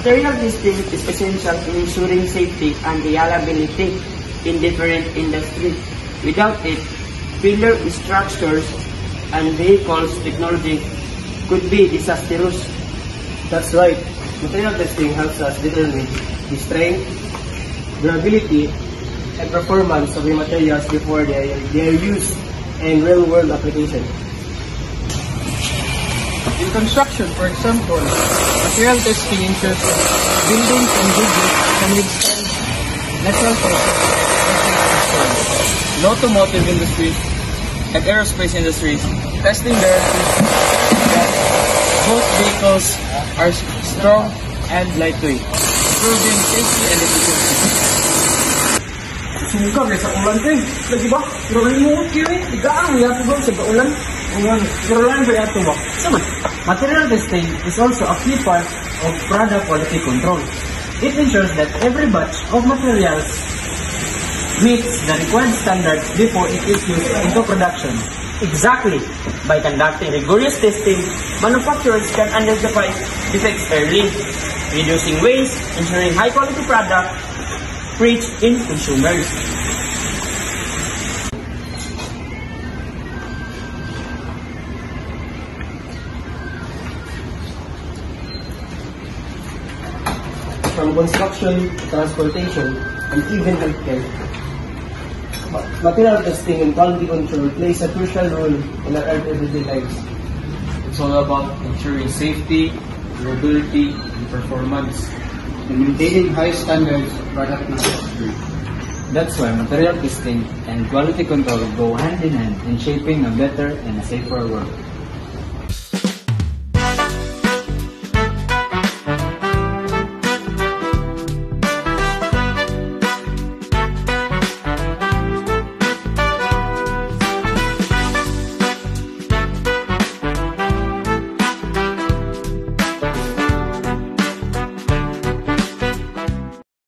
Material testing is essential in ensuring safety and reliability in different industries. Without it, failure in structures and vehicles technology could be disastrous. That's right. Material testing helps us determine the strength, durability, and performance of the materials before they are used in real-world application. In construction, for example, material testing ensures that buildings and bridges can withstand natural pressure. In automotive industries and aerospace industries, testing guarantees that both vehicles are strong and lightweight, improving safety and efficiency. Sumugag sa ulan ko eh. Lagi ba? Pero remote yun eh. Tigaan mo yato ba sa ulan? Pero lang ba yato ba? Sama. Material testing is also a key part of product quality control. It ensures that every batch of materials meets the required standards before it is used into production. Exactly. By conducting rigorous testing, manufacturers can identify defects early, reducing waste, ensuring high-quality product reach in consumers. From construction, transportation, and even healthcare, material testing and quality control plays a crucial role in our everyday lives. It's all about ensuring safety, durability, and performance, and maintaining high standards of product manufacturing. That's why material testing and quality control go hand in hand in shaping a better and a safer world.